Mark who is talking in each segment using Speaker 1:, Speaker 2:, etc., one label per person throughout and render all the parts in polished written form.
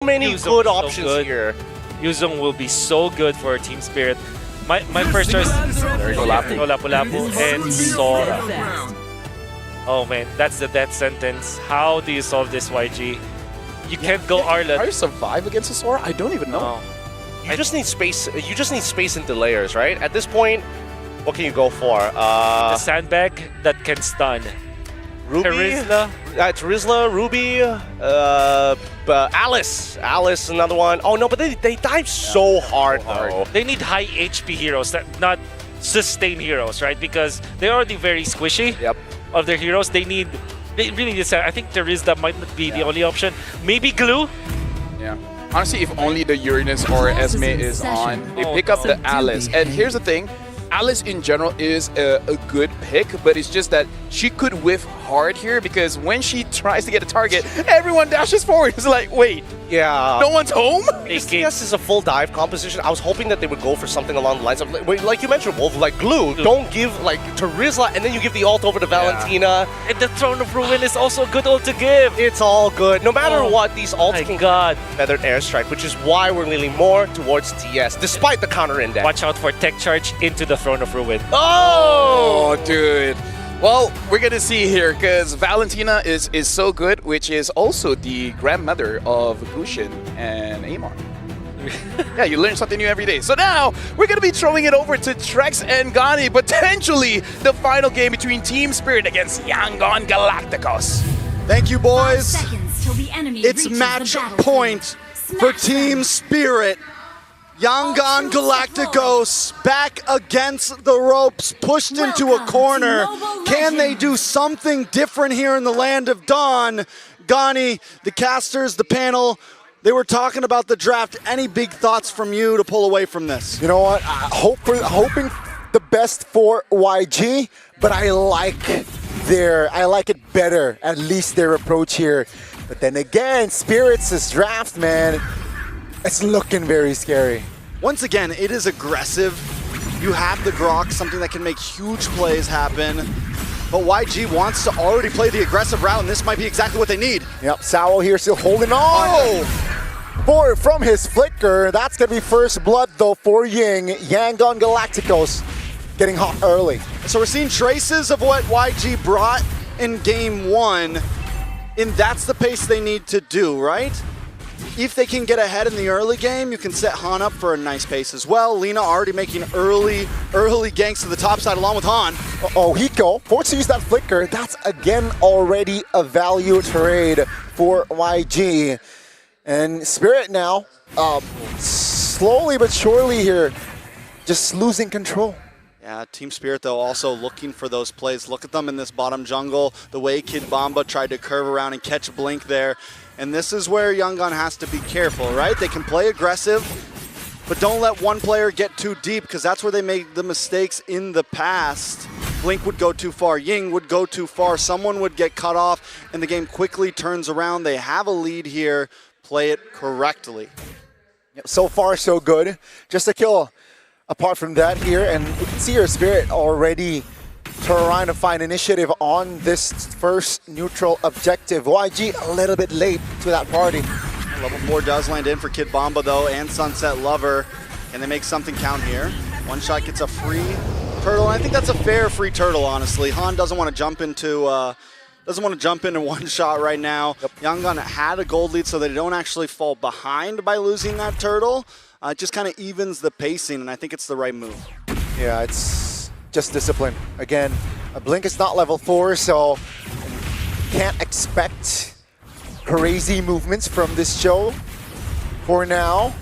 Speaker 1: many
Speaker 2: Yuzong
Speaker 1: good
Speaker 2: so
Speaker 1: options
Speaker 2: good.
Speaker 1: here.
Speaker 2: Yuzong will be so good for Team Spirit. My first choice, Lapu-Lapu and Sora. Oh man, that's the death sentence. How do you solve this, YG? You can't go Arlet.
Speaker 3: How do you survive against a Sora? I don't even know.
Speaker 1: You just need space. You just need space into layers, right? At this point, what can you go for?
Speaker 2: The sandbag that can stun.
Speaker 1: Ruby,
Speaker 2: Terizla.
Speaker 1: Ruby, Alice, another one. Oh no, but they dive so hard though.
Speaker 2: They need high HP heroes, not sustain heroes, right? Because they're already very squishy.
Speaker 1: Yep.
Speaker 2: Of their heroes, they really need. I think Terizla might not be the only option. Maybe Glue.
Speaker 3: Yeah. Honestly, if only the Uranus or Esme is on, they pick up the Alice. And here's the thing. Alice in general is a good pick, but it's just that she could whiff hard here because when she tries to get a target, everyone dashes forward. It's like, wait,
Speaker 1: yeah,
Speaker 3: no one's home?
Speaker 1: This is a full dive composition. I was hoping that they would go for something along the lines of, like you mentioned, Wolf, like Glue. Don't give like Terizla and then you give the ult over to Valentina.
Speaker 2: And the Throne of Ruin is also a good ult to give.
Speaker 1: It's all good. No matter what, these ults can
Speaker 2: God.
Speaker 1: Feathered Airstrike, which is why we're leaning more towards TS, despite the counter index.
Speaker 2: Watch out for Tech Charge into the Throne of Ruin.
Speaker 3: Oh, dude. Well, we're going to see here because Valentina is so good, which is also the grandmother of Gusion and Amon. Yeah, you learn something new every day. So now, we're going to be throwing it over to Trex and Gani, potentially the final game between Team Spirit against Yangon Galacticos.
Speaker 4: Thank you, boys.
Speaker 5: It's
Speaker 4: It's match point for Team Spirit. Yangon Galacticos back against the ropes, pushed into a corner. Can they do something different here in the Land of Dawn? Gani, the casters, the panel, they were talking about the draft. Any big thoughts from you to pull away from this?
Speaker 6: You know what? Hoping the best for YG, but I like it better, at least their approach here. But then again, Spirits' draft, man, it's looking very scary.
Speaker 4: Once again, it is aggressive. You have the Grok, something that can make huge plays happen. But YG wants to already play the aggressive route, and this might be exactly what they need.
Speaker 6: Yep, Sao here still holding on. From his flicker, that's going to be first blood, though, for Ying. Yangon Galacticos getting hot early.
Speaker 4: So we're seeing traces of what YG brought in game one, and that's the pace they need to do, right? If they can get ahead in the early game, you can set Han up for a nice pace as well. Lina already making early ganks to the top side along with Han.
Speaker 6: Oh, Hiko forced to use that flicker. That's again already a value trade for YG. And Spirit now, slowly but surely here, just losing control.
Speaker 4: Yeah, Team Spirit, though, also looking for those plays. Look at them in this bottom jungle. The way Kid Bomba tried to curve around and catch Blink there. And this is where Yangon has to be careful, right? They can play aggressive, but don't let one player get too deep because that's where they made the mistakes in the past. Blink would go too far. Ying would go too far. Someone would get cut off, and the game quickly turns around. They have a lead here. Play it correctly.
Speaker 6: So far, so good. Just a kill apart from that here, and you can see your Spirit already trying to find initiative on this first neutral objective. YG a little bit late to that party.
Speaker 4: Level 4 does land in for Kid Bomba, though, and Sunset Lover. Can they make something count here? One shot gets a free turtle, and I think that's a fair free turtle, honestly. Han doesn't want to jump into one shot right now. Yep. Yangon had a gold lead, so they don't actually fall behind by losing that turtle. It just kind of evens the pacing, and I think it's the right move.
Speaker 6: Yeah, it's just discipline. Again, a Blink is not level 4, so can't expect crazy movements from this show for now.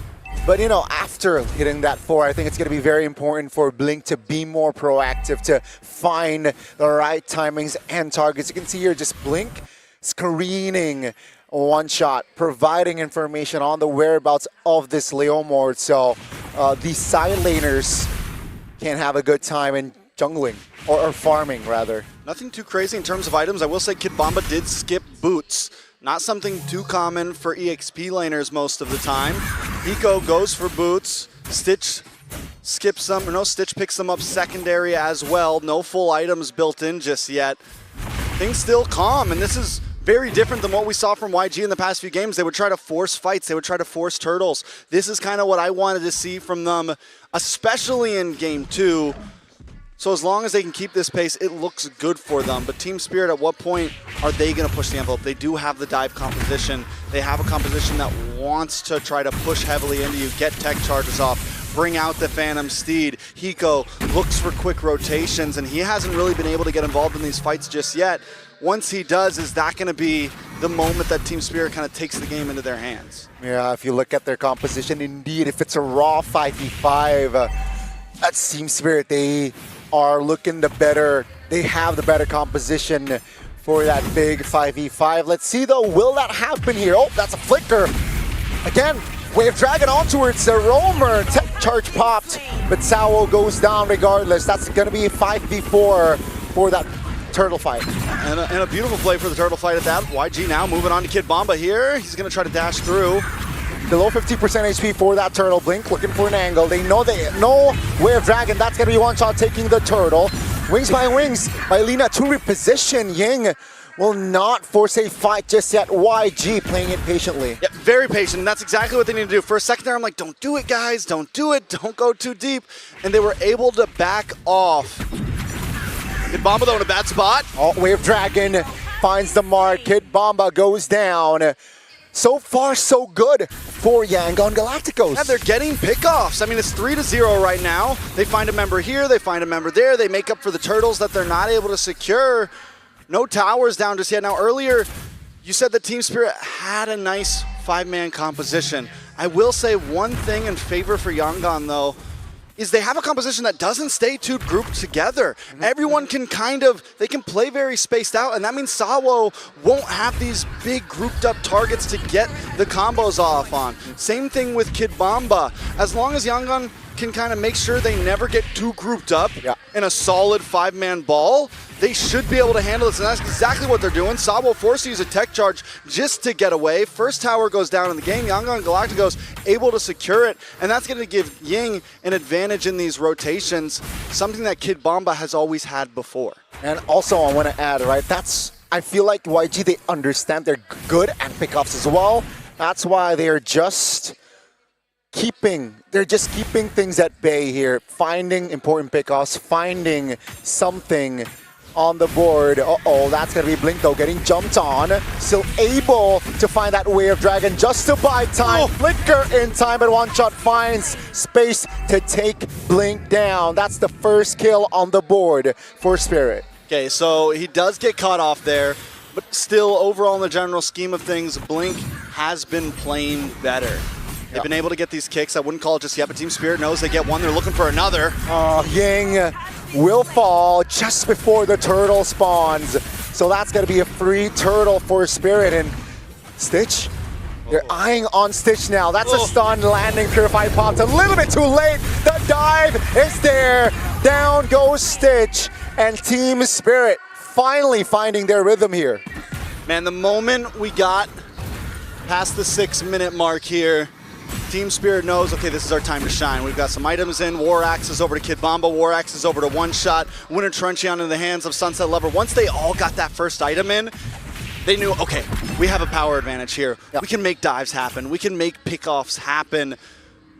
Speaker 6: But, you know, after hitting that 4, I think it's going to be very important for Blink to be more proactive, to find the right timings and targets. You can see here just Blink screening one shot, providing information on the whereabouts of this Leomord. So these side laners can have a good time in jungling, or farming rather.
Speaker 4: Nothing too crazy in terms of items. I will say Kid Bomba did skip boots. Not something too common for EXP laners most of the time. Hiko goes for boots. Stitch skips them, or no, Stitch picks them up secondary as well. No full items built in just yet. Things still calm, and this is very different than what we saw from YG in the past few games. They would try to force fights. They would try to force turtles. This is kind of what I wanted to see from them, especially in Game 2. So as long as they can keep this pace, it looks good for them. But Team Spirit, at what point are they going to push the envelope? They do have the dive composition. They have a composition that wants to try to push heavily into you, get tech charges off, bring out the Phantom Steed. Hiko looks for quick rotations, and he hasn't really been able to get involved in these fights just yet. Once he does, is that going to be the moment that Team Spirit kind of takes the game into their hands?
Speaker 6: Yeah, if you look at their composition, indeed, if it's a raw 5v5, that's Team Spirit. They are looking the better, they have the better composition for that big 5v5. Let's see though, will that happen here? Oh, that's a flicker. Again, Wave Dragon on towards the Roamer. Tech charge popped, but Sawo goes down regardless. That's going to be a 5v4 for that turtle fight.
Speaker 4: And a beautiful play for the turtle fight at that. YG now moving on to Kid Bomba here. He's going to try to dash through.
Speaker 6: Below 50% HP for that turtle. Blink looking for an angle. They know Wave Dragon. That's going to be one shot taking the turtle. Wings by Lina to reposition. Ying will not force a fight just yet. YG playing it patiently.
Speaker 4: Yeah, very patient, and that's exactly what they need to do. For a second there, I'm like, don't do it, guys. Don't do it. Don't go too deep. And they were able to back off. Kid Bomba, though, in a bad spot.
Speaker 6: Oh, Wave Dragon finds the mark. Kid Bomba goes down. So far, so good for Yangon Galacticos.
Speaker 4: Yeah, they're getting pickoffs. I mean, it's 3-0 right now. They find a member here, they find a member there. They make up for the turtles that they're not able to secure. No towers down just yet. Now, earlier, you said that Team Spirit had a nice 5-man composition. I will say one thing in favor for Yangon, though, is they have a composition that doesn't stay too grouped together. Everyone can they can play very spaced out, and that means Sawo won't have these big grouped up targets to get the combos off on. Same thing with Kid Bomba. As long as Yangon can kind of make sure they never get too grouped up in a solid 5-man ball, they should be able to handle this, and that's exactly what they're doing. Sabo forced to use a tech charge just to get away. First tower goes down in the game. Yangon Galacticos able to secure it, and that's going to give Ying an advantage in these rotations, something that Kid Bomba has always had before.
Speaker 6: And also, I want to add, right, I feel like YG, they understand they're good at pickoffs as well. That's why they're just keeping things at bay here, finding important pickoffs, finding something on the board. Uh-oh, that's going to be Blink though, getting jumped on. Still able to find that Wave Dragon just to buy time. Flicker in time, but one shot finds space to take Blink down. That's the first kill on the board for Spirit.
Speaker 4: Okay, so he does get caught off there, but still overall in the general scheme of things, Blink has been playing better. They've been able to get these kicks. I wouldn't call it just yet, but Team Spirit knows they get one. They're looking for another.
Speaker 6: Ying will fall just before the turtle spawns. So that's going to be a free turtle for Spirit. And Stitch, they're eyeing on Stitch now. That's a stun landing. Purify popped a little bit too late. The dive is there. Down goes Stitch. And Team Spirit finally finding their rhythm here.
Speaker 4: Man, the moment we got past the 6-minute mark here, Team Spirit knows, okay, this is our time to shine. We've got some items in. War Axe is over to Kid Bomba. War Axe is over to One Shot. Winter Truncheon in the hands of Sunset Lover. Once they all got that first item in, they knew, okay, we have a power advantage here. We can make dives happen. We can make pickoffs happen.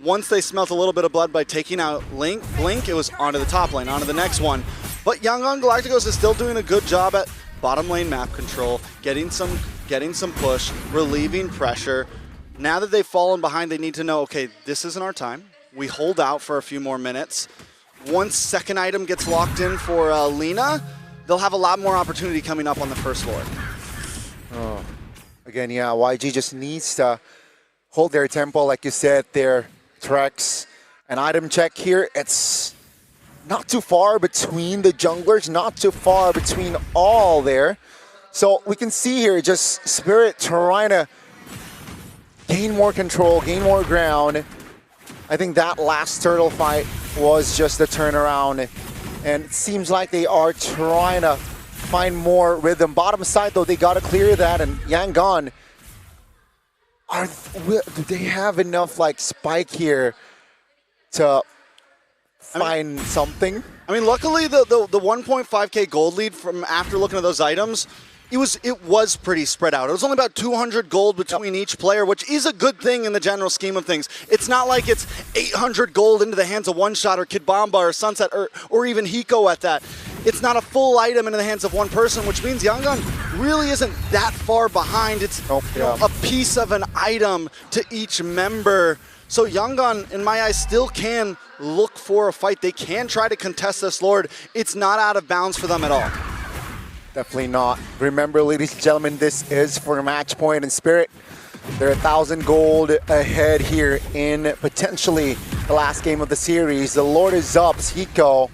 Speaker 4: Once they smelt a little bit of blood by taking out Blink, it was onto the top lane, onto the next one. But Yangon Galacticos is still doing a good job at bottom lane map control, getting some push, relieving pressure. Now that they've fallen behind, they need to know, okay, this isn't our time. We hold out for a few more minutes. Once second item gets locked in for Lina, they'll have a lot more opportunity coming up on the first floor.
Speaker 6: Again, yeah, YG just needs to hold their tempo, like you said, their tracks. An item check here, it's not too far between the junglers, not too far between all there. So we can see here just Spirit trying to gain more control, gain more ground. I think that last turtle fight was just a turnaround. And it seems like they are trying to find more rhythm. Bottom side, though, they got to clear that. And Yangon, do they have enough like spike here to find something?
Speaker 4: I mean, luckily the 1.5k gold lead from after looking at those items it was pretty spread out. It was only about 200 gold between each player, which is a good thing in the general scheme of things. It's not like it's 800 gold into the hands of One Shot or Kid Bomba or Sunset or even Hiko at that. It's not a full item into the hands of one person, which means Yangon really isn't that far behind. It's a piece of an item to each member. So Yangon, in my eyes, still can look for a fight. They can try to contest this Lord. It's not out of bounds for them at all.
Speaker 6: Definitely not. Remember, ladies and gentlemen, this is for match point and Spirit. They're 1,000 gold ahead here in potentially the last game of the series. The Lord is up, Hiko.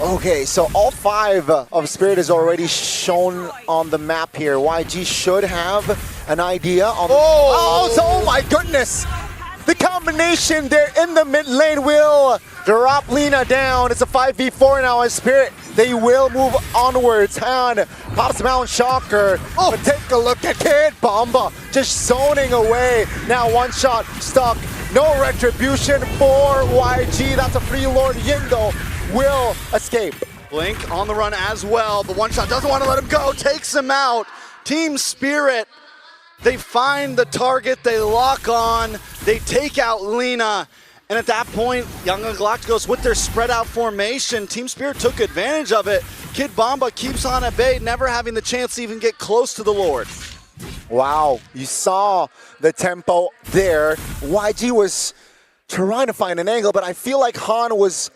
Speaker 6: Okay, so all 5 of Spirit is already shown on the map here. YG should have an idea on... Oh my goodness! The combination there in the mid lane will drop Lina down. It's a 5v4 now as Spirit. They will move onwards. Han pops Mount Shocker. But take a look at Kid Bomba just zoning away. Now One Shot stuck. No retribution for YG. That's a free Lord. Yindo will escape.
Speaker 4: Blink on the run as well. The One Shot doesn't want to let him go. Takes him out. Team Spirit. They find the target, they lock on, they take out Lina, and at that point, Yangon Galacticos with their spread out formation, Team Spirit took advantage of it. Kid Bomba keeps on at bay, never having the chance to even get close to the Lord.
Speaker 6: Wow, you saw the tempo there. YG was trying to find an angle, but I feel like Han was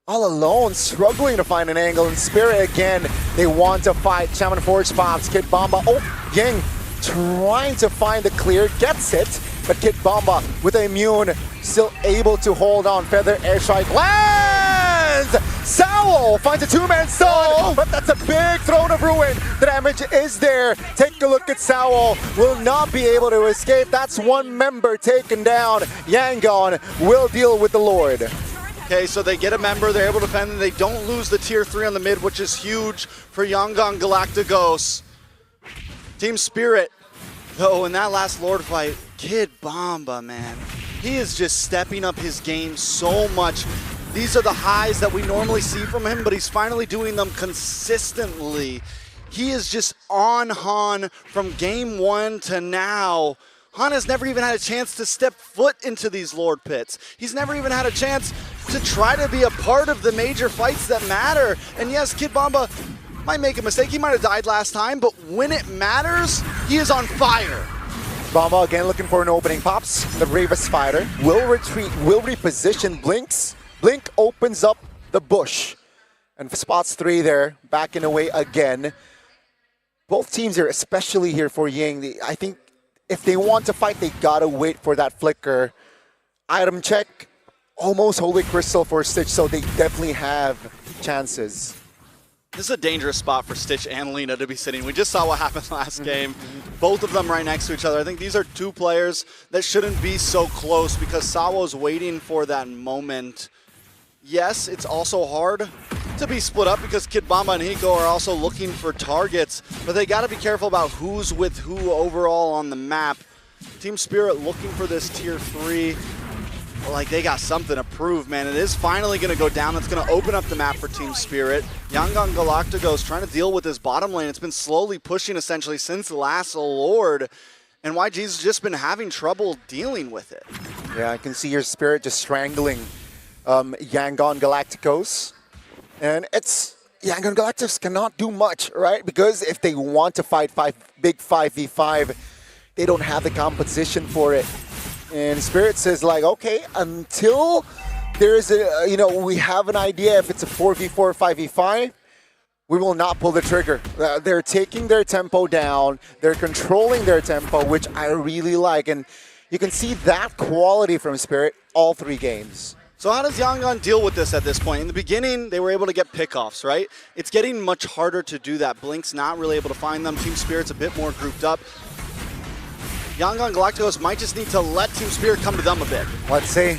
Speaker 6: all alone, struggling to find an angle. In Spirit again, they want to fight. Shaman Forge pops, Kid Bomba, Ying trying to find the clear, gets it, but Kid Bomba with a immune, still able to hold on. Feather airstrike lands! Sao finds a 2-man stun, but that's a big Throne of Ruin. The damage is there. Take a look at Sao, will not be able to escape. That's one member taken down. Yangon will deal with the Lord.
Speaker 4: Okay, so they get a member, they're able to defend, and they don't lose the tier 3 on the mid, which is huge for Yangon Galacticos. Team Spirit, though, in that last Lord fight, Kid Bomba, man, he is just stepping up his game so much. These are the highs that we normally see from him, but he's finally doing them consistently. He is just on Han from game 1 to now. Han has never even had a chance to step foot into these Lord pits. He's never even had a chance to try to be a part of the major fights that matter. And yes, Kid Bomba might make a mistake. He might have died last time, but when it matters, he is on fire.
Speaker 6: Bomba again looking for an opening. Pops the bravest fighter. Will retreat, will reposition. Blink opens up the bush. And spots 3 there, backing away again. Both teams are, especially here for Ying, I think if they want to fight, they gotta wait for that flicker. Item check, almost Holy Crystal for Stitch, so they definitely have chances.
Speaker 4: This is a dangerous spot for Stitch and Lina to be sitting. We just saw what happened last game. Both of them right next to each other. I think these are 2 players that shouldn't be so close because Sawo's waiting for that moment. Yes, it's also hard to be split up because Kid Bomba and Hiko are also looking for targets, but they got to be careful about who's with who overall on the map. Team Spirit looking for this tier 3. Like, they got something to prove, man. It is finally going to go down. It's going to open up the map for Team Spirit. Yangon Galacticos trying to deal with this bottom lane. It's been slowly pushing, essentially, since the last Lord. And YG's just been having trouble dealing with it.
Speaker 6: Yeah, I can see your Spirit just strangling Yangon Galacticos. And it's... Yangon Galacticos cannot do much, right? Because if they want to fight big 5v5, they don't have the composition for it. And Spirit says, like, okay, until there is a, we have an idea if it's a 4v4 or 5v5, we will not pull the trigger. They're taking their tempo down. They're controlling their tempo, which I really like. And you can see that quality from Spirit all 3 games.
Speaker 4: So how does Yangon deal with this at this point? In the beginning, they were able to get pickoffs, right? It's getting much harder to do that. Blink's not really able to find them. Team Spirit's a bit more grouped up. Yangon Galacticos might just need to let Team Spirit come to them a bit.
Speaker 6: Let's see.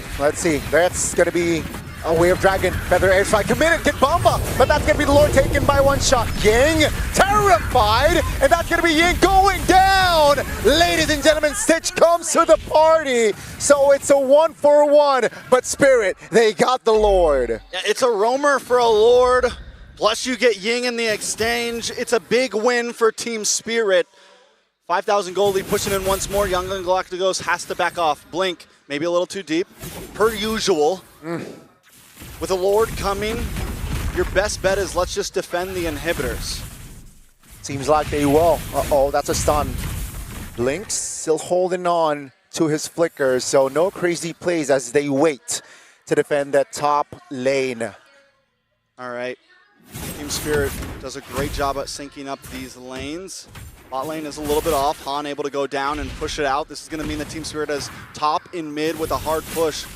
Speaker 6: That's going to be a Way of Dragon. Feather Airstrike committed, Kid Bomba, but that's going to be the Lord taken by One Shot. Ying, terrified, and that's going to be Ying going down. Ladies and gentlemen, Stitch comes to the party. So it's a 1-for-1, but Spirit, they got the Lord.
Speaker 4: Yeah, it's a roamer for a Lord. Plus you get Ying in the exchange. It's a big win for Team Spirit. 5,000 gold lead pushing in once more. Yangon Galacticos has to back off. Blink, maybe a little too deep, per usual. With a Lord coming, your best bet is let's just defend the inhibitors.
Speaker 6: Seems like they will. Uh-oh, that's a stun. Blink still holding on to his flicker, so no crazy plays as they wait to defend that top lane.
Speaker 4: All right. Team Spirit does a great job at syncing up these lanes. Bot lane is a little bit off. Han able to go down and push it out. This is going to mean that Team Spirit has top in mid with a hard push.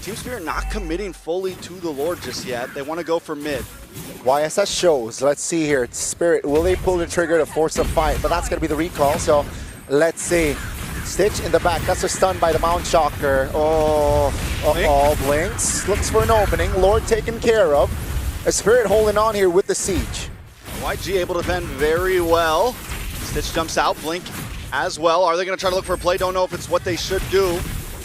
Speaker 4: Team Spirit not committing fully to the Lord just yet. They want to go for mid.
Speaker 6: YSS shows. Let's see here. Spirit, will they pull the trigger to force a fight? But that's going to be the recall, so let's see. Stitch in the back. That's a stun by the Mount Shocker. Oh, Blinks. Looks for an opening. Lord taken care of. A Spirit holding on here with the siege.
Speaker 4: YG able to defend very well. Stitch jumps out. Blink as well. Are they going to try to look for a play? Don't know if it's what they should do.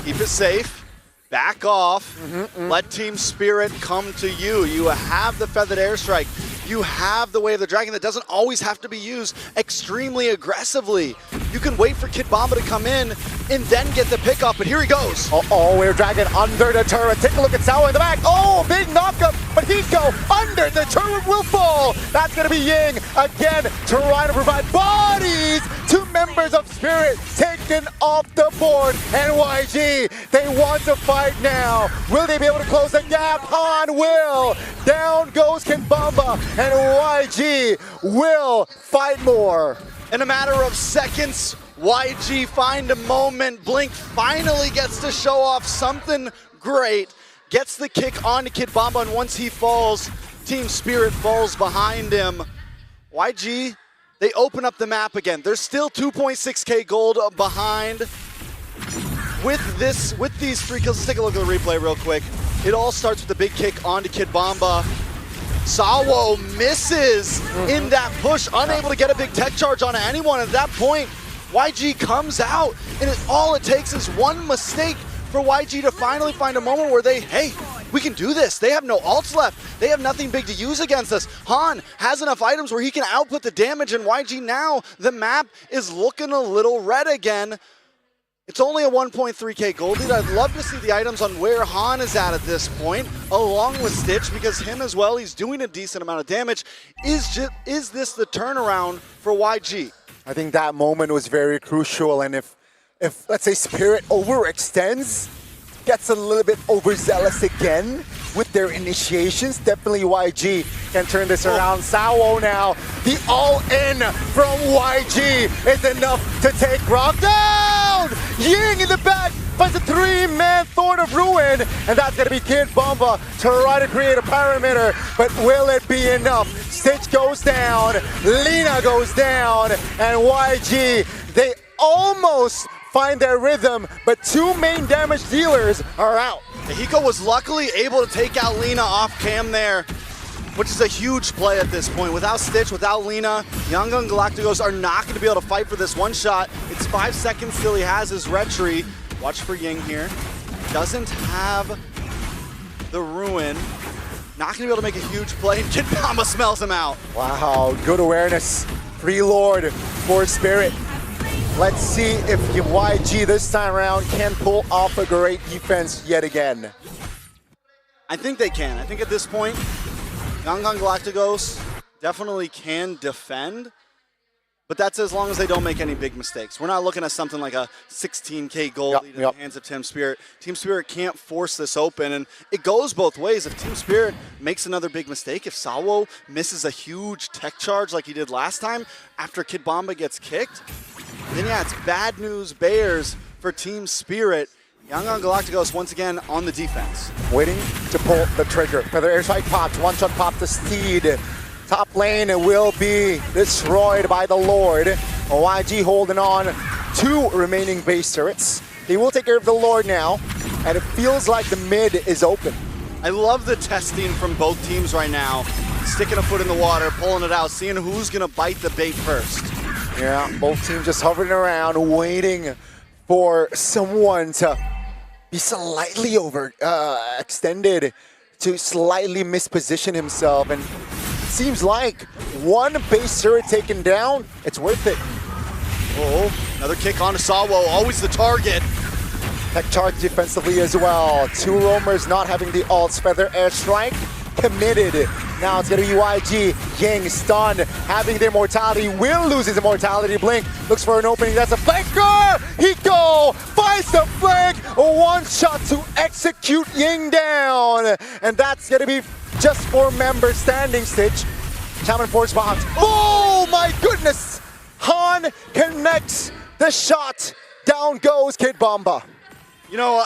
Speaker 4: Keep it safe. Back off. Let Team Spirit come to you. You have the Feathered Airstrike. You have the Way of the Dragon that doesn't always have to be used extremely aggressively. You can wait for Kid Bomba to come in and then get the pick up, but here he goes.
Speaker 6: Uh-oh, Way of Dragon under the turret. Take a look at Sao in the back. Oh, big knockup, but Hiko under the turret will fall. That's going to be Ying again, trying to provide bodies to members of Spirit taken off the board. And YG, they want to fight now. Will they be able to close the gap? Han will. Down goes Kid Bomba. And YG will fight more.
Speaker 4: In a matter of seconds, YG find a moment. Blink finally gets to show off something great. Gets the kick onto Kid Bomba, and once he falls, Team Spirit falls behind him. YG, they open up the map again. There's still 2.6k gold behind. With these 3 kills, let's take a look at the replay real quick. It all starts with a big kick onto Kid Bomba. Sawo misses in that push, unable to get a big tech charge on anyone. At that point, YG comes out, and all it takes is one mistake for YG to finally find a moment where hey, we can do this. They have no ults left. They have nothing big to use against us. Han has enough items where he can output the damage, and YG now, the map is looking a little red again. It's only a 1.3k gold lead. I'd love to see the items on where Han is at this point, along with Stitch, because him as well, he's doing a decent amount of damage. Is this the turnaround for YG?
Speaker 6: I think that moment was very crucial, and if let's say Spirit overextends, gets a little bit overzealous again with their initiations, definitely YG can turn this around. Sao now, the all-in from YG is enough to take Rock down! Ying in the back finds a 3-man Thorn of Ruin, and that's gonna be Kid Bomba try to create a perimeter, but will it be enough? Stitch goes down, Lina goes down, and YG, they almost find their rhythm, but 2 main damage dealers are out.
Speaker 4: Hiko was luckily able to take out Lina off cam there, which is a huge play at this point. Without Stitch, without Lina, Yangon Galacticos are not going to be able to fight for this one shot. It's 5 seconds till he has his retry. Watch for Ying here. Doesn't have the Ruin. Not going to be able to make a huge play, and Kid Bomba smells him out.
Speaker 6: Wow, good awareness. Free Lord for Spirit. Let's see if YG this time around can pull off a great defense yet again.
Speaker 4: I think they can. I think at this point, Yangon Galacticos definitely can defend, but that's as long as they don't make any big mistakes. We're not looking at something like a 16k gold lead in the hands of Team Spirit. Team Spirit can't force this open, and it goes both ways. If Team Spirit makes another big mistake, if Sawo misses a huge tech charge like he did last time after Kid Bomba gets kicked, then yeah, it's bad news bears for Team Spirit. Yangon Galacticos once again on the defense.
Speaker 6: Waiting to pull the trigger. Feather Airstrike popped, one-shot pop to Steed. Top lane will be destroyed by the Lord. YG holding on 2 remaining base turrets. They will take care of the Lord now, and it feels like the mid is open.
Speaker 4: I love the testing from both teams right now. Sticking a foot in the water, pulling it out, seeing who's gonna bite the bait first.
Speaker 6: Yeah, both teams just hovering around, waiting for someone to be slightly extended, to slightly misposition himself. And seems like one base turret taken down, it's worth it.
Speaker 4: Oh, another kick onto Sawo, always the target.
Speaker 6: Tech charge defensively as well. Two roamers not having the ults. Feather airstrike committed. Now it's gonna be YG. Ying stunned, having the immortality. Will lose his immortality. Blink looks for an opening. That's a flanker. Hiko finds the flank. One shot to execute Ying down, and that's gonna be just 4 members standing. Stitch. Shaman Force bombs. Oh my goodness! Han connects the shot. Down goes Kid Bomba.
Speaker 4: You know,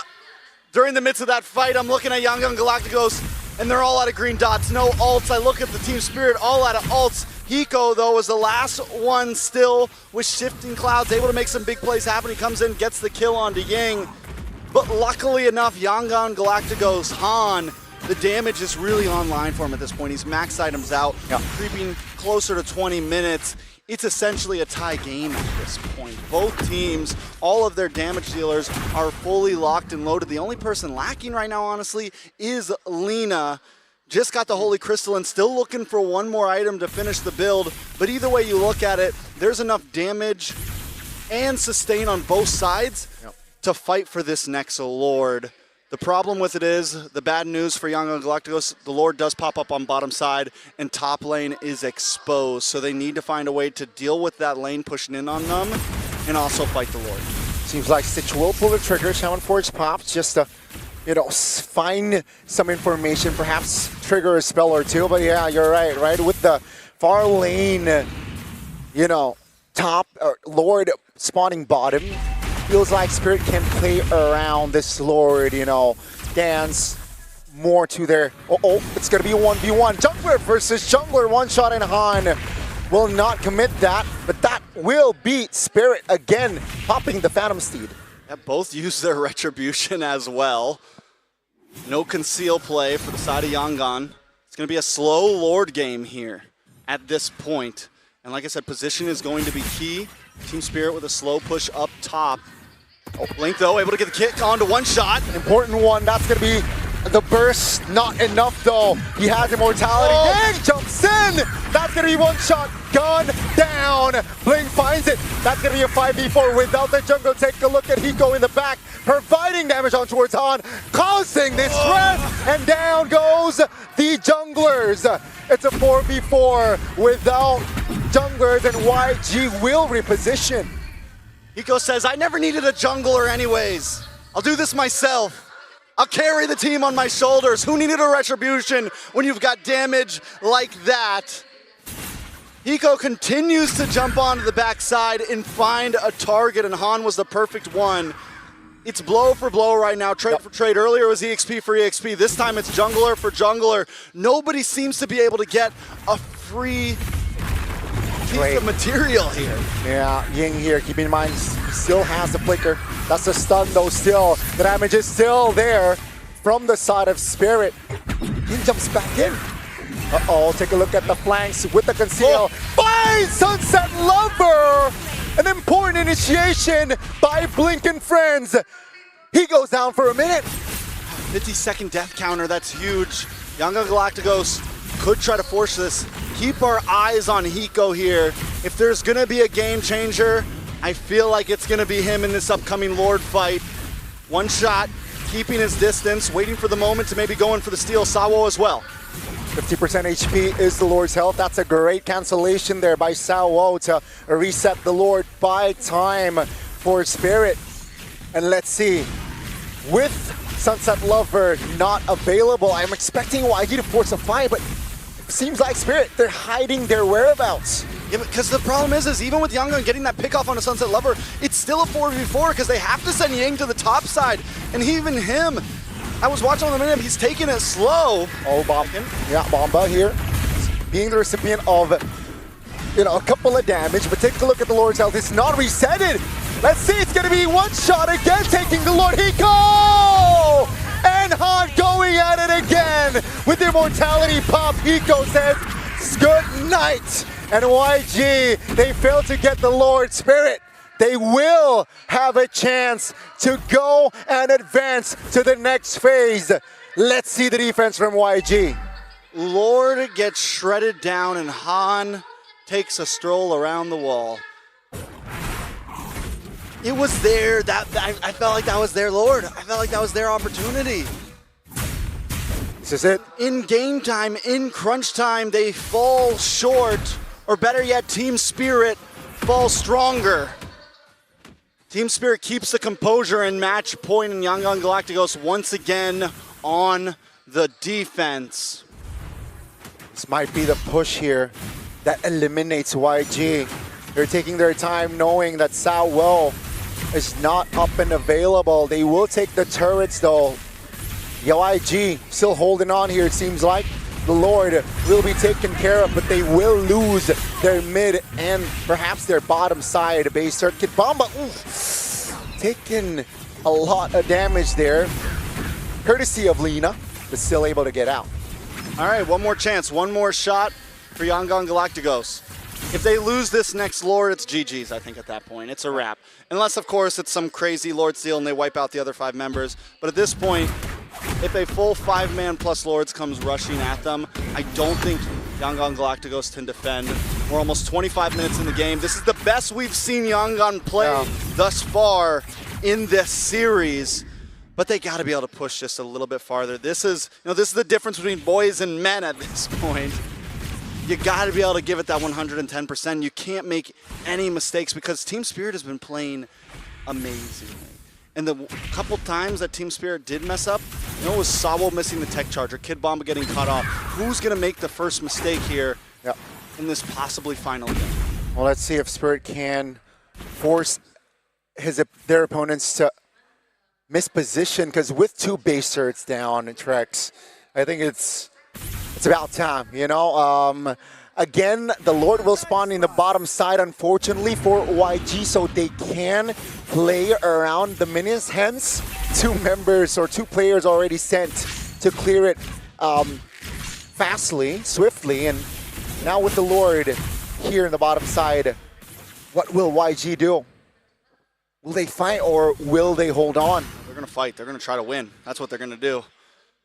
Speaker 4: during the midst of that fight, I'm looking at Yangon Galacticos, and they're all out of green dots, no ults. I look at the Team Spirit, all out of ults. Hiko, though, was the last one still with shifting clouds, able to make some big plays happen. He comes in, gets the kill onto Ying. But luckily enough, Yangon Galacticos, Han, the damage is really online for him at this point. He's max items out, creeping closer to 20 minutes. It's essentially a tie game at this point. Both teams, all of their damage dealers are fully locked and loaded. The only person lacking right now, honestly, is Lina. Just got the Holy Crystal and still looking for one more item to finish the build. But either way you look at it, there's enough damage and sustain on both sides to fight for this Nexo Lord. The problem with it is, the bad news for Yangon Galacticos, the Lord does pop up on bottom side and top lane is exposed. So they need to find a way to deal with that lane pushing in on them and also fight the Lord.
Speaker 6: Seems like Stitch will pull the trigger. Shaman Forge pops just to, you know, find some information, perhaps trigger a spell or two. But yeah, you're right? With the far lane, you know, top or Lord spawning bottom, feels like Spirit can play around this Lord, you know, dance more to their... Oh, it's going to be a 1v1. Jungler versus Jungler, one shot, and Han will not commit that, but that will beat Spirit again, popping the Phantom Steed.
Speaker 4: Yeah, both use their retribution as well. No conceal play for the side of Yangon. It's going to be a slow Lord game here at this point. And like I said, position is going to be key. Team Spirit with a slow push up top. Oh, Blink, though, able to get the kick onto one shot.
Speaker 6: Important one. That's going to be the burst. Not enough, though. He has immortality.
Speaker 4: Oh.
Speaker 6: And jumps in. That's going to be one shot. Gun down. Blink finds it. That's going to be a 5v4 without the jungle. Take a look at Hiko in the back, providing damage on towards Han, causing this stress. And down goes the junglers. It's a 4v4 without junglers, and YG will reposition.
Speaker 4: Hiko says, I never needed a jungler anyways. I'll do this myself. I'll carry the team on my shoulders. Who needed a retribution when you've got damage like that? Hiko continues to jump onto the backside and find a target, and Han was the perfect one. It's blow for blow right now, trade for trade. Earlier it was EXP for EXP. This time it's jungler for jungler. Nobody seems to be able to get a free piece of material here.
Speaker 6: Yeah, Ying here, keep in mind, he still has the flicker. That's a stun though still. The damage is still there from the side of Spirit. Ying jumps back in. Uh-oh, take a look at the flanks with the conceal. Finds Sunset Lover! An important initiation by Blink and friends. He goes down for a minute.
Speaker 4: 50-second death counter, that's huge. Yangon Galacticos could try to force this. Keep our eyes on Hiko here. If there's gonna be a game changer, I feel like it's gonna be him in this upcoming Lord fight. One shot, keeping his distance, waiting for the moment to maybe go in for the steal. Sawo as well.
Speaker 6: 50% HP is the Lord's health. That's a great cancellation there by Sawo to reset the Lord by time for Spirit. And let's see, with Sunset Lover not available, I'm expecting YG to force a fight, but it seems like Spirit, they're hiding their whereabouts.
Speaker 4: Yeah, because the problem is even with Yangon getting that pick off on a Sunset Lover, it's still a 4v4 because they have to send Ying to the top side. And even him, I was watching on the minute, he's taking it slow.
Speaker 6: Oh, Bomba. Yeah, Bomba here, being the recipient of, you know, a couple of damage, but take a look at the Lord's health. It's not resetted. Let's see, it's gonna be one shot again, taking the Lord. Hiko! And Han going at it again with the immortality pop. Hiko says, good night. And YG, they failed to get the Lord. Spirit, they will have a chance to go and advance to the next phase. Let's see the defense from YG.
Speaker 4: Lord gets shredded down, and Han takes a stroll around the wall. It was there. I felt like that was their Lord. I felt like that was their opportunity.
Speaker 6: This is it.
Speaker 4: In game time, in crunch time, they fall short. Or better yet, Team Spirit falls stronger. Team Spirit keeps the composure and match point, and Yangon Galacticos once again on the defense.
Speaker 6: This might be the push here that eliminates YG. They're taking their time knowing that Sao Wo is not up and available. They will take the turrets though. YG still holding on here, it seems like. The Lord will be taken care of, but they will lose their mid and perhaps their bottom side base circuit. Bomba, taking a lot of damage there, courtesy of Lina, but still able to get out.
Speaker 4: All right, one more chance, one more shot for Yangon Galacticos. If they lose this next Lord, it's GG's, I think, at that point. It's a wrap. Unless, of course, it's some crazy Lord steal and they wipe out the other 5 members. But at this point, if a full 5-man plus Lords comes rushing at them, I don't think Yangon Galacticos can defend. We're almost 25 minutes in the game. This is the best we've seen Yangon play thus far in this series. But they got to be able to push just a little bit farther. This is the difference between boys and men at this point. You got to be able to give it that 110%. You can't make any mistakes because Team Spirit has been playing amazingly. And the couple times that Team Spirit did mess up, it was Sawo missing the tech charger, Kid Bomba getting cut off. Who's going to make the first mistake here in this possibly final game?
Speaker 6: Well, let's see if Spirit can force their opponents to misposition, because with 2 base turrets down in Trex, I think it's about time, you know? Again, the Lord will spawn in the bottom side, unfortunately, for YG, so they can play around the minions. Hence, 2 members or 2 players already sent to clear it fastly, swiftly, and now with the Lord here in the bottom side, what will YG do? Will they fight or will they hold on?
Speaker 4: They're going to fight. They're going to try to win. That's what they're going to do.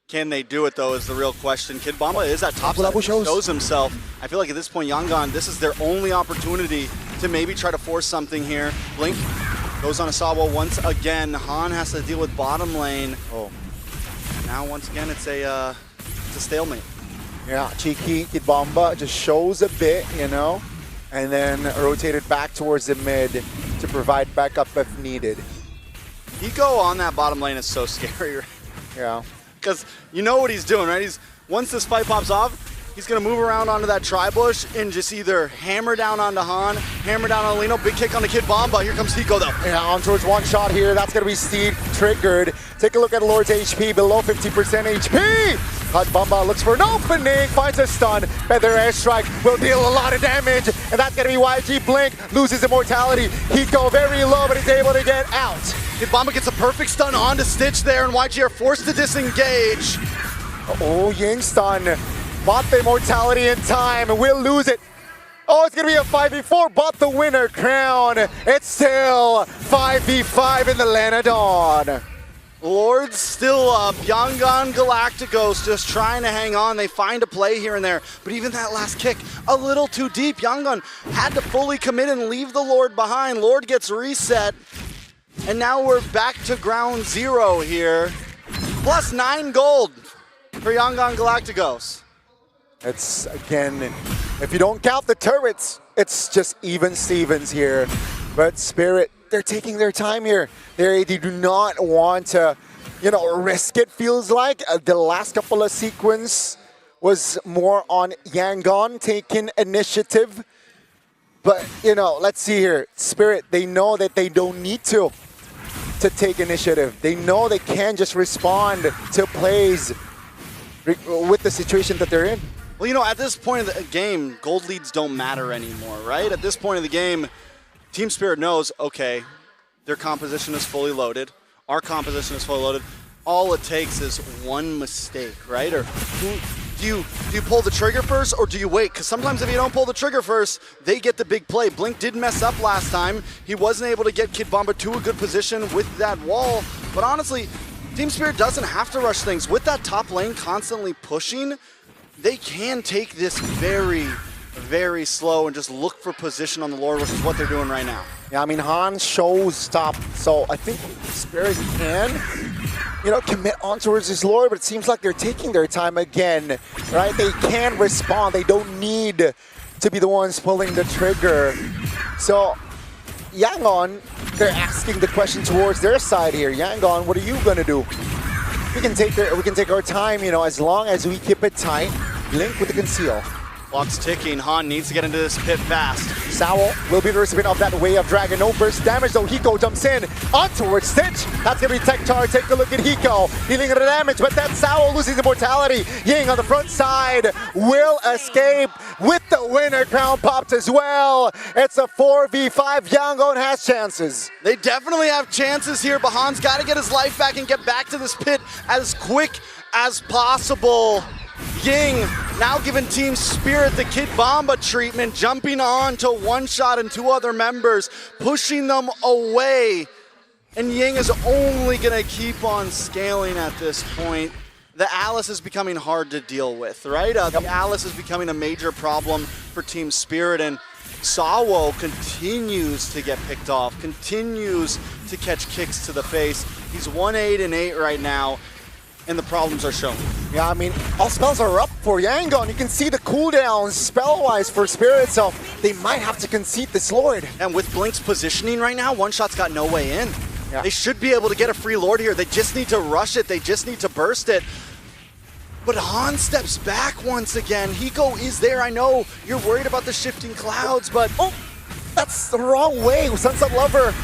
Speaker 4: Can they do it, though, is the real question. Kid Bomba is at top side, shows himself. I feel like at this point, Yangon, this is their only opportunity to maybe try to force something here. Blink goes on a Sawo once again. Han has to deal with bottom lane. Oh, now once again, it's a stalemate.
Speaker 6: Yeah, cheeky Kid Bomba just shows a bit, you know, and then rotated back towards the mid to provide backup if needed.
Speaker 4: Hiko on that bottom lane is so scary.
Speaker 6: Yeah.
Speaker 4: Because you know what he's doing, right? Once this fight pops off, he's going to move around onto that tri-bush and just either hammer down onto Han, hammer down on Lino, big kick on the Kid Bomba. Here comes Hiko, though.
Speaker 6: Yeah, on towards one shot here. That's going to be Steed triggered. Take a look at Lord's HP, below 50% HP. Kid Bomba looks for an opening, finds a stun. Feather airstrike will deal a lot of damage, and that's going to be YG. Blink loses immortality. Hiko very low, but he's able to get out.
Speaker 4: Kid Bomba gets a perfect stun onto Stitch there, and YG are forced to disengage.
Speaker 6: Oh, Ying stun. Bought the immortality in time, and will lose it. Oh, it's going to be a 5v4, but the winner crown. It's still 5v5 in the Lanadon.
Speaker 4: Lord's still up. Yangon Galacticos just trying to hang on. They find a play here and there, but even that last kick, a little too deep. Yangon had to fully commit and leave the Lord behind. Lord gets reset. And now we're back to ground zero here. Plus 9 gold for Yangon Galacticos.
Speaker 6: It's, again, if you don't count the turrets, it's just even Stevens here. But Spirit, they're taking their time here. They do not want to, you know, risk it, feels like. The last couple of sequence was more on Yangon taking initiative. But, you know, let's see here. Spirit, they know that they don't need to take initiative. They know they can just respond to plays with the situation that they're in.
Speaker 4: Well, you know, at this point of the game, gold leads don't matter anymore, right? At this point of the game, Team Spirit knows, okay, their composition is fully loaded. Our composition is fully loaded. All it takes is one mistake, right? Or do you pull the trigger first or do you wait? Because sometimes if you don't pull the trigger first, they get the big play. Blink did mess up last time. He wasn't able to get Kid Bomba to a good position with that wall. But honestly, Team Spirit doesn't have to rush things. With that top lane constantly pushing, they can take this very, very slow and just look for position on the Lord, which is what they're doing right now.
Speaker 6: Yeah, I mean, Han shows top, so I think Spirit can, you know, commit on towards his Lord, but it seems like they're taking their time again, right? They can respond. They don't need to be the ones pulling the trigger. So, Yangon, they're asking the question towards their side here. Yangon, what are you gonna do? We can take our time, you know, as long as we keep it tight. Blink with the conceal.
Speaker 4: Clock's ticking. Han needs to get into this pit fast.
Speaker 6: Sao will be the recipient of that Way of Dragon. No burst damage though. Hiko jumps in on towards Stitch. That's gonna be Tech Tar. Take a look at Hiko. Dealing the damage, but that Sao losing immortality. Ying on the front side will escape with the winner crown popped as well. It's a 4v5. Yangon has chances.
Speaker 4: They definitely have chances here, but Han's got to get his life back and get back to this pit as quick as possible. Ying now giving Team Spirit the Kid Bomba treatment, jumping on to one-shot and two other members, pushing them away. And Ying is only going to keep on scaling at this point. The Alice is becoming hard to deal with, right? The Alice is becoming a major problem for Team Spirit, and Sawo continues to get picked off, continues to catch kicks to the face. He's 1-8-8 right now, and the problems are shown.
Speaker 6: Yeah, I mean, all spells are up for Yangon. You can see the cooldowns spell-wise for Spirit, so they might have to concede this Lord.
Speaker 4: And with Blink's positioning right now, One Shot's got no way in.
Speaker 6: Yeah.
Speaker 4: They should be able to get a free Lord here. They just need to rush it. They just need to burst it. But Han steps back once again. Hiko is there. I know you're worried about the shifting clouds, but...
Speaker 6: Oh, that's the wrong way. Sunset Lover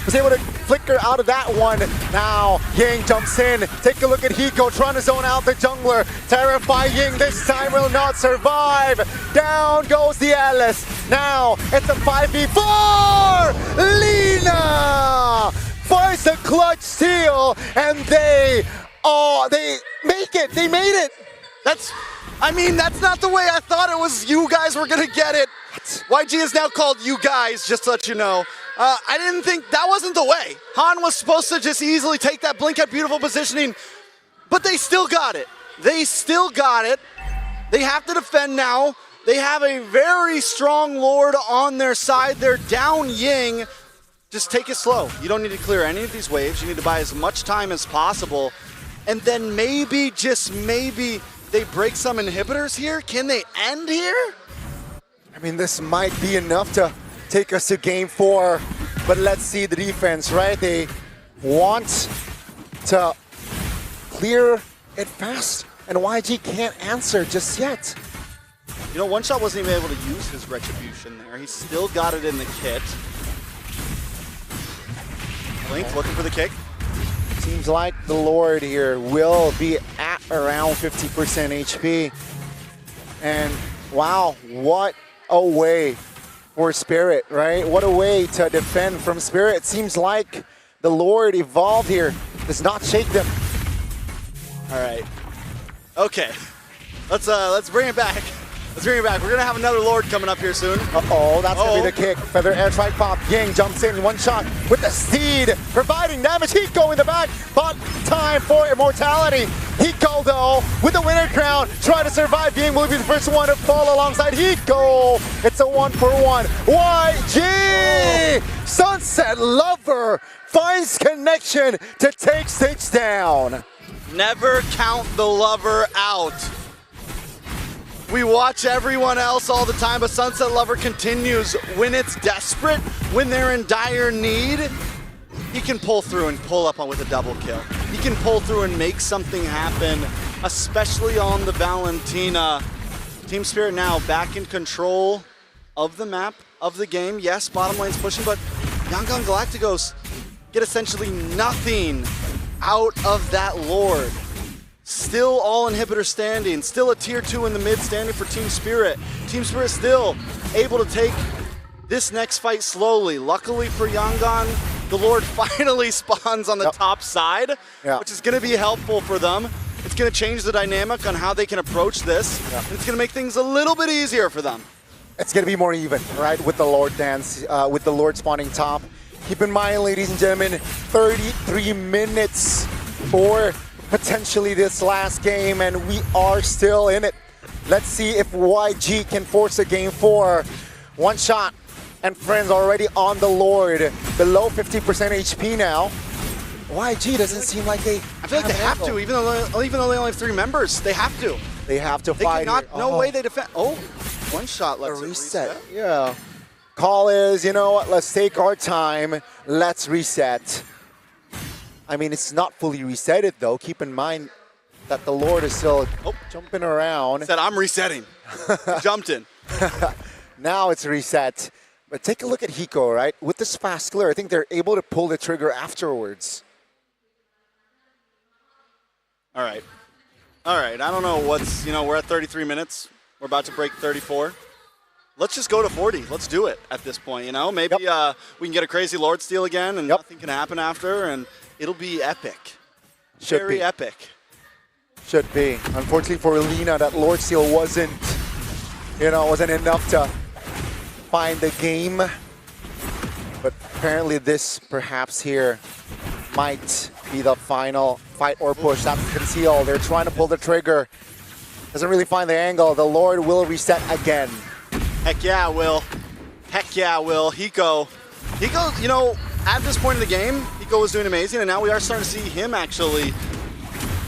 Speaker 6: was able to flicker out of that one. Now, Ying jumps in. Take a look at Hiko trying to zone out the jungler. Terrify Ying this time will not survive. Down goes the Alice. Now, it's a 5v4. Lina finds the clutch steal, and they make it. They made it.
Speaker 4: That's not the way I thought it was. You guys were gonna get it. YG is now called you guys, just to let you know. I didn't think that wasn't the way. Han was supposed to just easily take that blink at beautiful positioning, but they still got it. They still got it. They have to defend now. They have a very strong Lord on their side. They're down Ying. Just take it slow. You don't need to clear any of these waves. You need to buy as much time as possible. And then maybe, just maybe, they break some inhibitors here? Can they end here?
Speaker 6: I mean, this might be enough to take us to game 4, but let's see the defense, right? They want to clear it fast, and YG can't answer just yet.
Speaker 4: You know, One Shot wasn't even able to use his Retribution there. He still got it in the kit. Blink looking for the kick.
Speaker 6: Seems like the Lord here will be at around 50% HP. And wow, what a way for Spirit, right? What a way to defend from Spirit. It seems like the Lord evolved here. Does not shake them.
Speaker 4: All right. Okay. Let's bring it back. Let's bring it back. We're gonna have another Lord coming up here soon.
Speaker 6: Uh-oh, that's gonna be the kick. Feather air strike pop. Ying jumps in, one shot with the steed, providing damage. Hiko in the back, but time for immortality. Hiko though, with the winner crown, try to survive. Ying will be the first one to fall alongside Hiko. It's a 1-for-1. YG! Sunset Lover finds connection to take Stitch down.
Speaker 4: Never count the lover out. We watch everyone else all the time, but Sunset Lover continues. When it's desperate, when they're in dire need, he can pull through and pull up with a double kill. He can pull through and make something happen, especially on the Valentina. Team Spirit now back in control of the map, of the game. Yes, bottom lane's pushing, but Yangon Galacticos get essentially nothing out of that Lord. Still all inhibitor standing, still a tier 2 in the mid standing for Team Spirit. Team Spirit still able to take this next fight slowly. Luckily for Yangon, the Lord finally spawns on the top side, which is going to be helpful for them. It's going to change the dynamic on how they can approach this. And it's going to make things a little bit easier for them.
Speaker 6: It's going to be more even, right, with the Lord dance, with the Lord spawning top. Keep in mind, ladies and gentlemen, 33 minutes for potentially this last game, and we are still in it. Let's see if YG can force a game 4. One shot, and friends already on the Lord. Below 50% HP now. YG doesn't seem like they.
Speaker 4: I feel like they have to, even though they only have 3 members. They have to.
Speaker 6: They have to
Speaker 4: They
Speaker 6: fight.
Speaker 4: cannot.
Speaker 6: Here.
Speaker 4: No way they defend. Oh, one shot. Let's
Speaker 6: Reset. Yeah. Call is, you know what? Let's take our time. Let's reset. I mean, it's not fully resetted though. Keep in mind that the Lord is still jumping around.
Speaker 4: Said I'm resetting. Jumped in.
Speaker 6: Now it's reset. But take a look at Hiko, right? With this fast clear, I think they're able to pull the trigger afterwards.
Speaker 4: All right. All right. I don't know what's, we're at 33 minutes. We're about to break 34. Let's just go to 40. Let's do it at this point, Maybe we can get a crazy Lord steal again and nothing can happen after, and it'll be epic. Very epic.
Speaker 6: Should be. Unfortunately for Alina, that Lord steal wasn't enough to find the game. But apparently this, perhaps here, might be the final fight or push. That's Conceal. They're trying to pull the trigger. Doesn't really find the angle. The Lord will reset again.
Speaker 4: Heck yeah, Will. Heck yeah, Will. Hiko, at this point in the game, Hiko was doing amazing, and now we are starting to see him actually.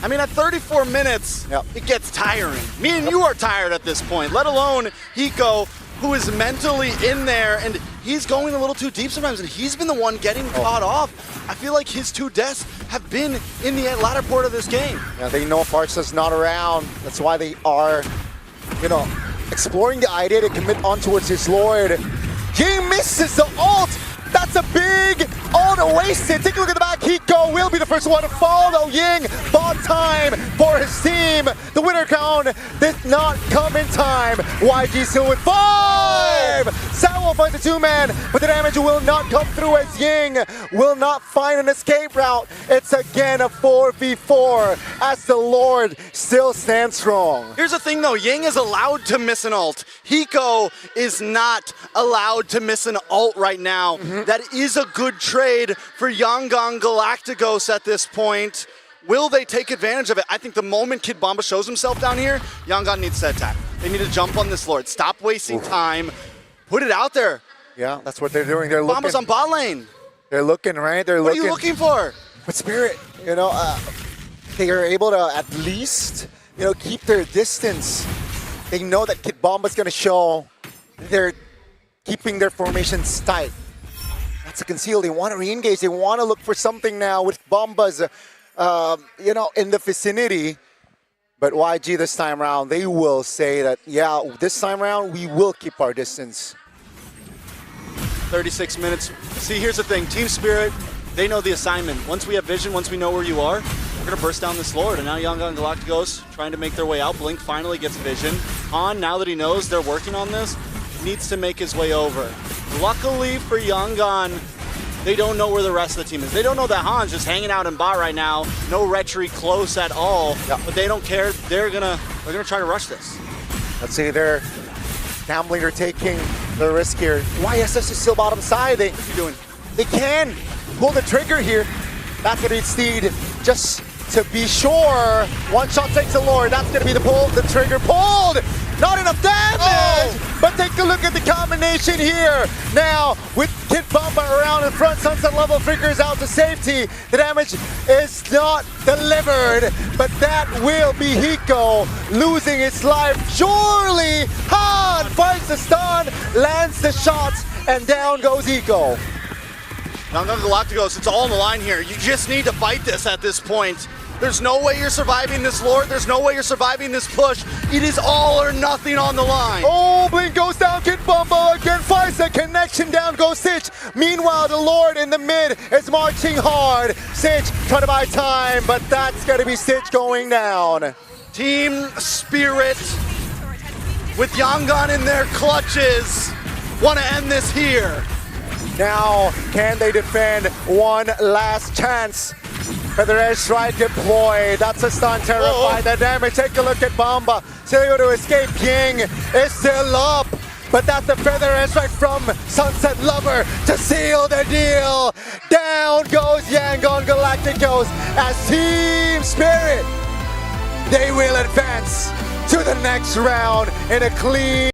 Speaker 4: I mean, at 34 minutes, it gets tiring. Me and you are tired at this point, let alone Hiko, who is mentally in there, and he's going a little too deep sometimes, and he's been the one getting caught off. I feel like his 2 deaths have been in the latter part of this game.
Speaker 6: Yeah, they know Farsa's not around. That's why they are, exploring the idea to commit on towards his Lord. He misses the ult. That's a big ult wasted. Take a look at the back. Hiko will be the first one to fall, though. Ying bought time for his team. The winner count did not come in time. YG still with 5. Samuel finds a 2-man, but the damage will not come through as Ying will not find an escape route. It's again a 4v4 as the Lord still stands strong.
Speaker 4: Here's the thing though, Ying is allowed to miss an ult. Hiko is not allowed to miss an ult right now. That is a good trade for Yangon Galacticos at this point. Will they take advantage of it? I think the moment Kid Bomba shows himself down here, Yangon needs to attack. They need to jump on this Lord. Stop wasting time. Put it out there.
Speaker 6: Yeah, that's what they're doing. They're
Speaker 4: Bomba's
Speaker 6: looking.
Speaker 4: on bot lane.
Speaker 6: They're looking, right? They're
Speaker 4: What
Speaker 6: looking.
Speaker 4: are you looking for?
Speaker 6: But Spirit, they are able to at least, keep their distance. They know that Kid Bomba's going to show. They're keeping their formations tight. That's a conceal. They want to re-engage. They want to look for something now with Bombas, in the vicinity. But YG this time around, they will say that, yeah, this time around, we will keep our distance.
Speaker 4: 36 minutes. See, here's the thing. Team Spirit, they know the assignment. Once we have vision, once we know where you are, we're going to burst down this Lord. And now Yangon Galacticos trying to make their way out. Blink finally gets vision. Han, now that he knows they're working on this, needs to make his way over. Luckily for Yangon, they don't know where the rest of the team is. They don't know that Han's just hanging out in bot right now. No retry close at all.
Speaker 6: Yeah.
Speaker 4: But they don't care. They're gonna try to rush this.
Speaker 6: Let's see, they're gambling. They're taking the risk here. YSS is still bottom side.
Speaker 4: What's he doing?
Speaker 6: They can pull the trigger here. That's gonna be Steed. Just to be sure, one shot takes the Lord. That's gonna be the pull. The trigger pulled. Not enough damage, but take a look at the combination here. Now, with Kid Bomba around in front, Sunset Level figures out to safety. The damage is not delivered, but that will be Hiko losing his life. Surely, Han finds the stun, lands the shots, and down goes Hiko.
Speaker 4: Yangon Galacticos, it's all on the line here. You just need to fight this at this point. There's no way you're surviving this Lord. There's no way you're surviving this push. It is all or nothing on the line.
Speaker 6: Oh, Blink goes down, Kid Bomba again finds the connection, down goes Sitch. Meanwhile, the Lord in the mid is marching hard. Sitch trying to buy time, but that's gonna be Sitch going down.
Speaker 4: Team Spirit, with Yangon in their clutches, want to end this here.
Speaker 6: Now, can they defend one last chance? Feather Edge Strike deployed. That's a stun, terrified. The damage, take a look at Bomba. Still able to escape. Ying is still up. But that's the Feather Edge Strike from Sunset Lover to seal the deal. Down goes Yangon Galacticos as Team Spirit. They will advance to the next round in a clean